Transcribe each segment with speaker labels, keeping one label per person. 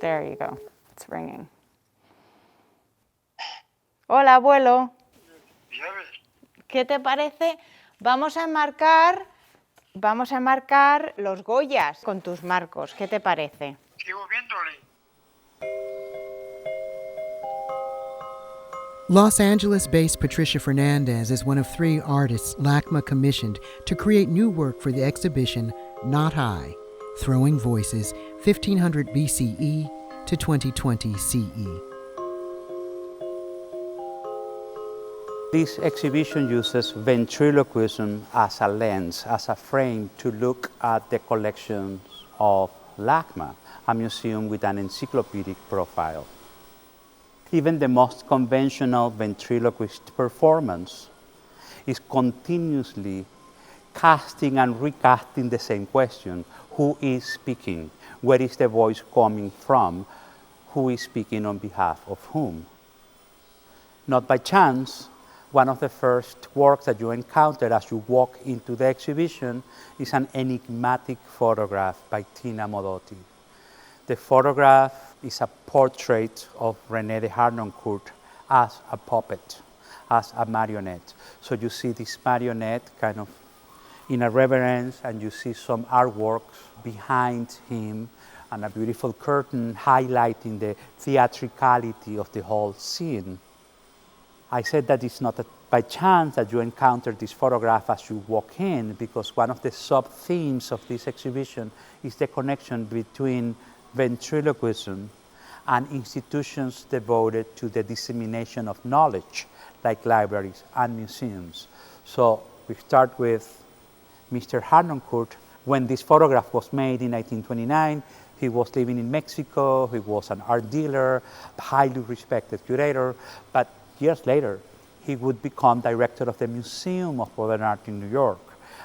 Speaker 1: There you go. It's ringing. Hola, abuelo. ¿Qué te parece? Vamos a enmarcar los Goyas con tus marcos. ¿Qué te parece?
Speaker 2: Sigo viéndole.
Speaker 3: Los Angeles-based Patricia Fernández is one of 3 artists LACMA commissioned to create new work for the exhibition Not High, Throwing Voices, 1500 BCE to 2020 CE.
Speaker 4: This exhibition uses ventriloquism as a lens, as a frame to look at the collections of LACMA, a museum with an encyclopedic profile. Even the most conventional ventriloquist performance is continuously casting and recasting the same question. Who is speaking? Where is the voice coming from? Who is speaking on behalf of whom? Not by chance, one of the first works that you encounter as you walk into the exhibition is an enigmatic photograph by Tina Modotti. The photograph is a portrait of René de Harnoncourt as a puppet, as a marionette. So you see this marionette kind of in a reverence, and you see some artworks behind him and a beautiful curtain highlighting the theatricality of the whole scene. I said that it's not by chance that you encounter this photograph as you walk in, because one of the sub-themes of this exhibition is the connection between ventriloquism and institutions devoted to the dissemination of knowledge, like libraries and museums. So we start with Mr. Harnoncourt. When this photograph was made in 1929, he was living in Mexico, he was an art dealer, a highly respected curator, but years later, he would become director of the Museum of Modern Art in New York,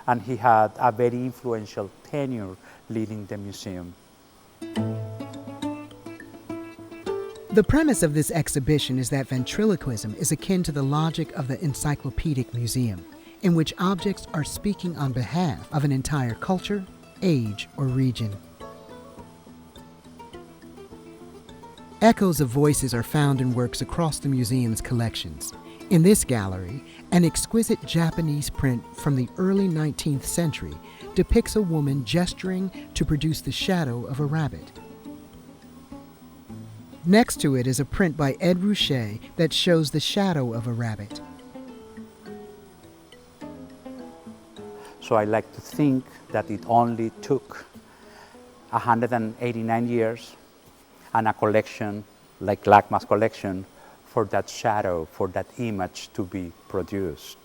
Speaker 4: and he had a very influential tenure leading the museum.
Speaker 3: The premise of this exhibition is that ventriloquism is akin to the logic of the encyclopedic museum, in which objects are speaking on behalf of an entire culture, age, or region. Echoes of voices are found in works across the museum's collections. In this gallery, an exquisite Japanese print from the early 19th century depicts a woman gesturing to produce the shadow of a rabbit. Next to it is a print by Ed Ruscha that shows the shadow of a rabbit.
Speaker 4: So I like to think that it only took 189 years and a collection like LACMA's collection for that shadow, for that image to be produced.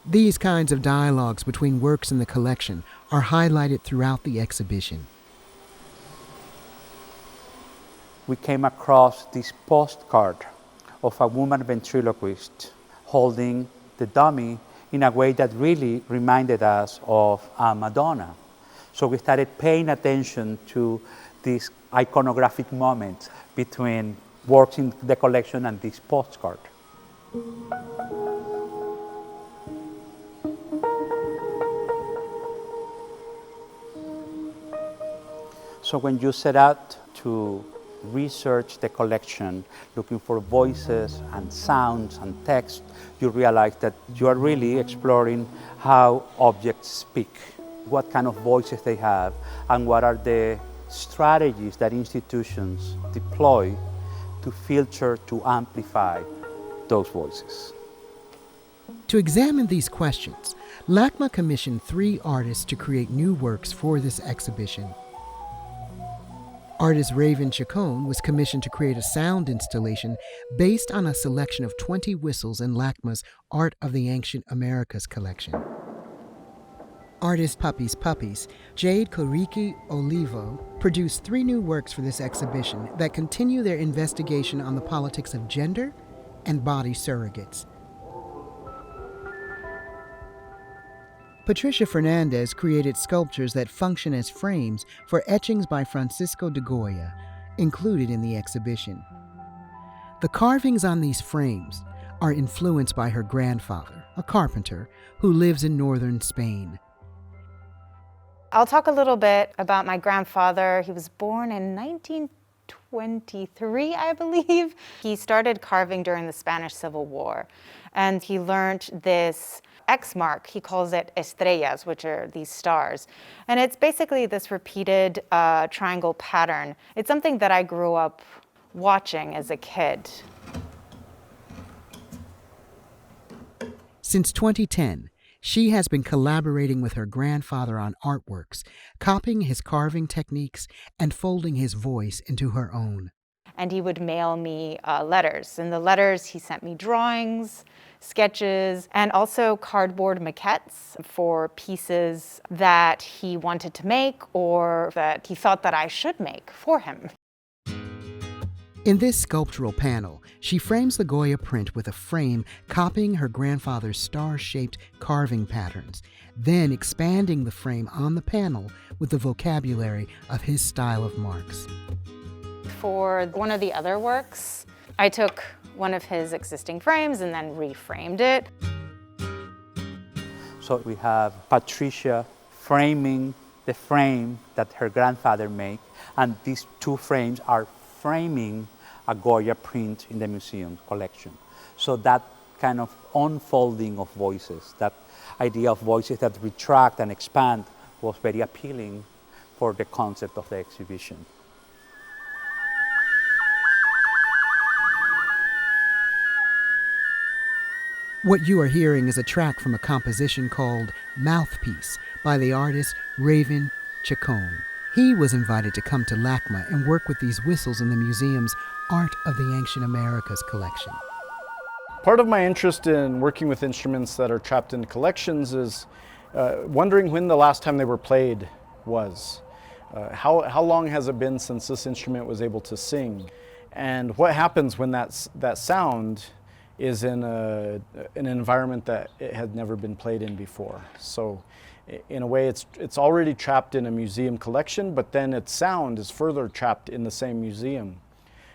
Speaker 3: These kinds of dialogues between works in the collection are highlighted throughout the exhibition.
Speaker 4: We came across this postcard of a woman ventriloquist holding the dummy in a way that really reminded us of a Madonna. So we started paying attention to this iconographic moment between works in the collection and this postcard. So when you set out to research the collection, looking for voices and sounds and text, you realize that you are really exploring how objects speak, what kind of voices they have, and what are the strategies that institutions deploy to filter, to amplify those voices.
Speaker 3: To examine these questions, LACMA commissioned 3 artists to create new works for this exhibition. Artist Raven Chacon was commissioned to create a sound installation based on a selection of 20 whistles in LACMA's Art of the Ancient Americas collection. Artist Puppies Puppies, Jade Koriki Olivo, produced 3 new works for this exhibition that continue their investigation on the politics of gender and body surrogates. Patricia Fernández created sculptures that function as frames for etchings by Francisco de Goya, included in the exhibition. The carvings on these frames are influenced by her grandfather, a carpenter who lives in northern Spain.
Speaker 1: I'll talk a little bit about my grandfather. He was born in 1923, I believe. He started carving during the Spanish Civil War, and he learned this X mark. He calls it estrellas, which are these stars. And it's basically this repeated triangle pattern. It's something that I grew up watching as a kid.
Speaker 3: Since 2010, she has been collaborating with her grandfather on artworks, copying his carving techniques and folding his voice into her own.
Speaker 1: And he would mail me letters. In the letters, he sent me drawings, sketches, and also cardboard maquettes for pieces that he wanted to make or that he thought that I should make for him.
Speaker 3: In this sculptural panel, she frames the Goya print with a frame copying her grandfather's star-shaped carving patterns, then expanding the frame on the panel with the vocabulary of his style of marks.
Speaker 1: For one of the other works, I took one of his existing frames and then reframed it.
Speaker 4: So we have Patricia framing the frame that her grandfather made, and these two frames are framing a Goya print in the museum collection. So that kind of unfolding of voices, that idea of voices that retract and expand was very appealing for the concept of the exhibition.
Speaker 3: What you are hearing is a track from a composition called Mouthpiece by the artist Raven Chacon. He was invited to come to LACMA and work with these whistles in the museum's Art of the Ancient Americas collection.
Speaker 2: Part of my interest in working with instruments that are trapped in collections is wondering when the last time they were played was. How long has it been since this instrument was able to sing? And what happens when that sound is in an environment that it had never been played in before. So in a way, it's already trapped in a museum collection, but then its sound is further trapped in the same museum.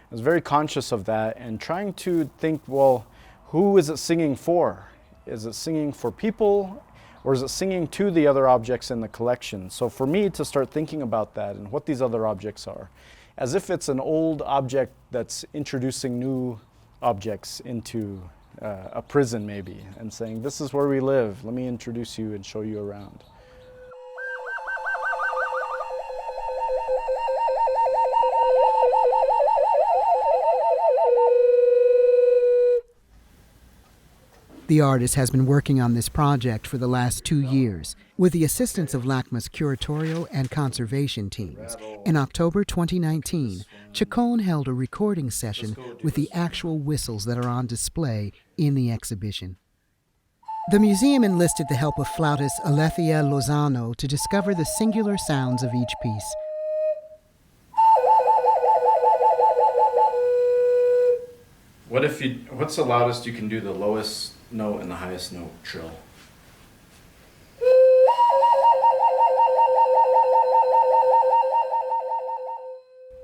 Speaker 2: I was very conscious of that and trying to think, well, who is it singing for? Is it singing for people, or is it singing to the other objects in the collection? So for me to start thinking about that and what these other objects are, as if it's an old object that's introducing new objects into a prison maybe, and saying, this is where we live, let me introduce you and show you around.
Speaker 3: The artist has been working on this project for the last 2 years with the assistance of LACMA's curatorial and conservation teams. In October 2019, Chacon held a recording session with the actual whistles that are on display in the exhibition. The museum enlisted the help of flautist Alethea Lozano to discover the singular sounds of each piece.
Speaker 2: What's the loudest you can do the lowest note and the highest note trill?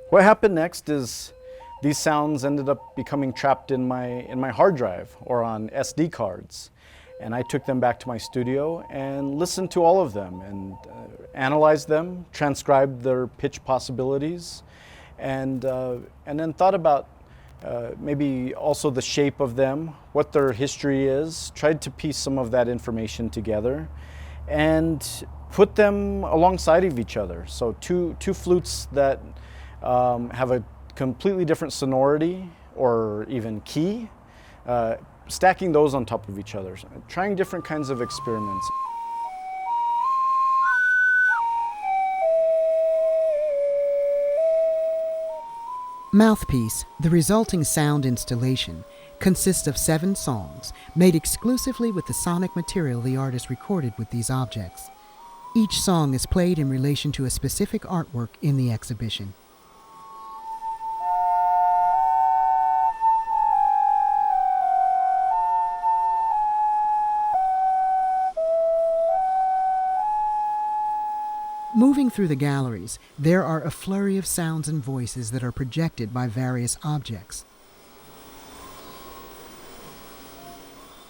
Speaker 2: What happened next is these sounds ended up becoming trapped in my hard drive or on SD cards. And I took them back to my studio and listened to all of them and analyzed them, transcribed their pitch possibilities, and then thought about maybe also the shape of them, what their history is, tried to piece some of that information together and put them alongside of each other. So two flutes that have a completely different sonority or even key, stacking those on top of each other, trying different kinds of experiments.
Speaker 3: Mouthpiece, the resulting sound installation, consists of 7 songs made exclusively with the sonic material the artist recorded with these objects. Each song is played in relation to a specific artwork in the exhibition. Moving through the galleries, there are a flurry of sounds and voices that are projected by various objects.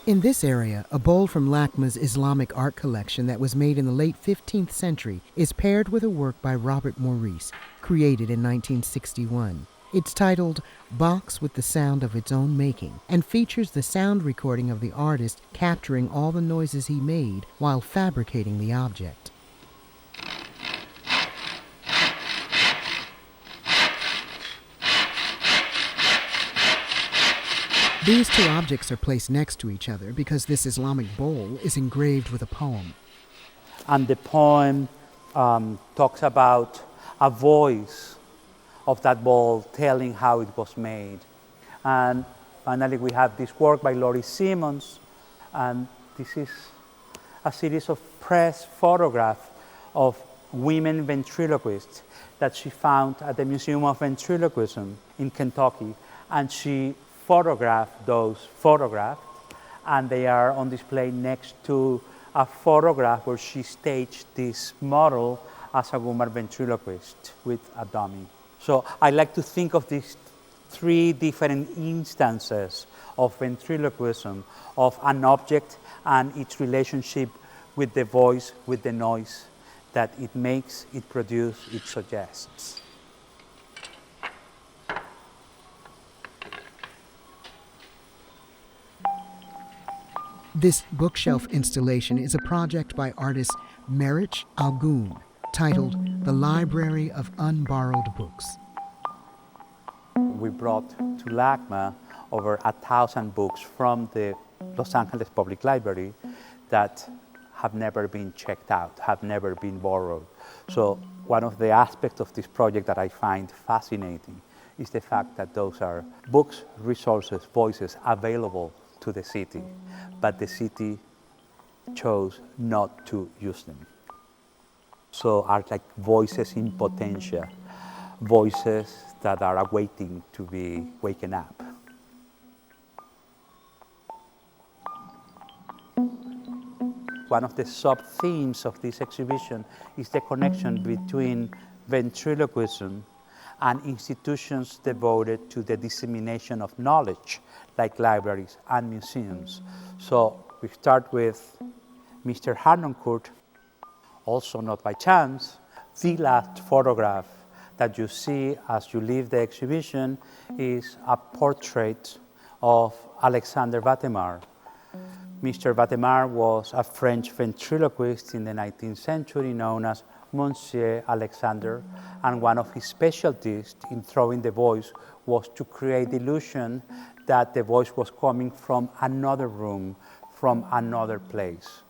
Speaker 3: In this area, a bowl from LACMA's Islamic art collection that was made in the late 15th century is paired with a work by Robert Maurice, created in 1961. It's titled Box with the Sound of Its Own Making and features the sound recording of the artist capturing all the noises he made while fabricating the object. These two objects are placed next to each other because this Islamic bowl is engraved with a poem.
Speaker 4: And the poem talks about a voice of that bowl telling how it was made. And finally, we have this work by Laurie Simmons, and this is a series of press photographs of women ventriloquists that she found at the Museum of Ventriloquism in Kentucky, and she photographed those photographs, and they are on display next to a photograph where she staged this model as a woman ventriloquist with a dummy. So I like to think of these three different instances of ventriloquism, of an object and its relationship with the voice, with the noise that it makes, it produces, it suggests.
Speaker 3: This bookshelf installation is a project by artist Meriç Algün, titled The Library of Unborrowed Books.
Speaker 4: We brought to LACMA over 1,000 books from the Los Angeles Public Library that have never been checked out, have never been borrowed. So one of the aspects of this project that I find fascinating is the fact that those are books, resources, voices available to the city, but the city chose not to use them. So are like voices in potentia, voices that are awaiting to be waken up. One of the sub-themes of this exhibition is the connection between ventriloquism and institutions devoted to the dissemination of knowledge, like libraries and museums. So we start with Mr. Harnoncourt, also not by chance. The last photograph that you see as you leave the exhibition is a portrait of Alexander Vatemar. Mr. Vatemar was a French ventriloquist in the 19th century known as Monsieur Alexander, and one of his specialties in throwing the voice was to create the illusion that the voice was coming from another room, from another place.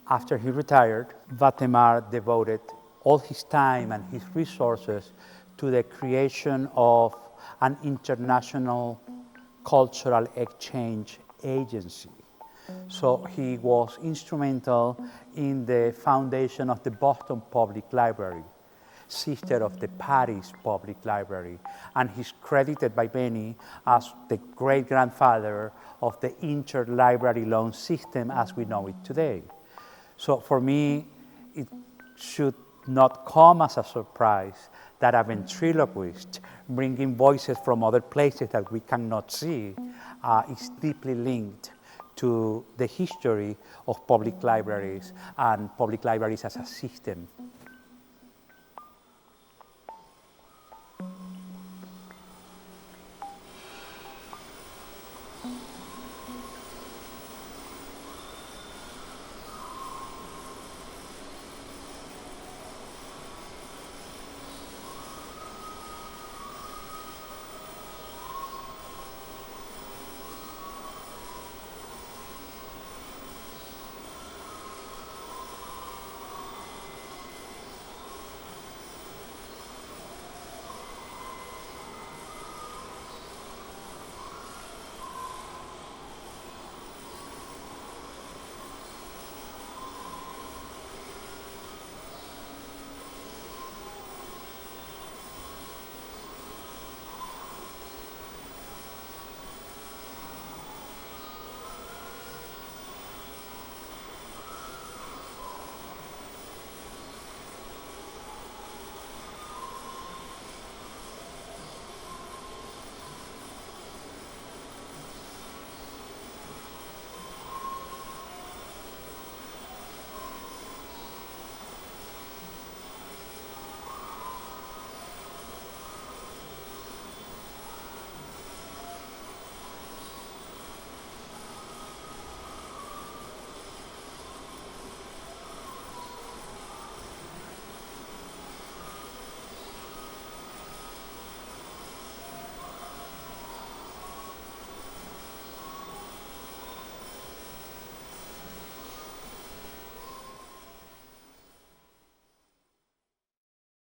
Speaker 4: After he retired, Vatemar devoted all his time and his resources to the creation of an international cultural exchange agency. So he was instrumental in the foundation of the Boston Public Library, sister of the Paris Public Library, and he's credited by many as the great-grandfather of the interlibrary loan system as we know it today. So for me, it should not come as a surprise that a ventriloquist bringing voices from other places that we cannot see is deeply linked to the history of public libraries and public libraries as a system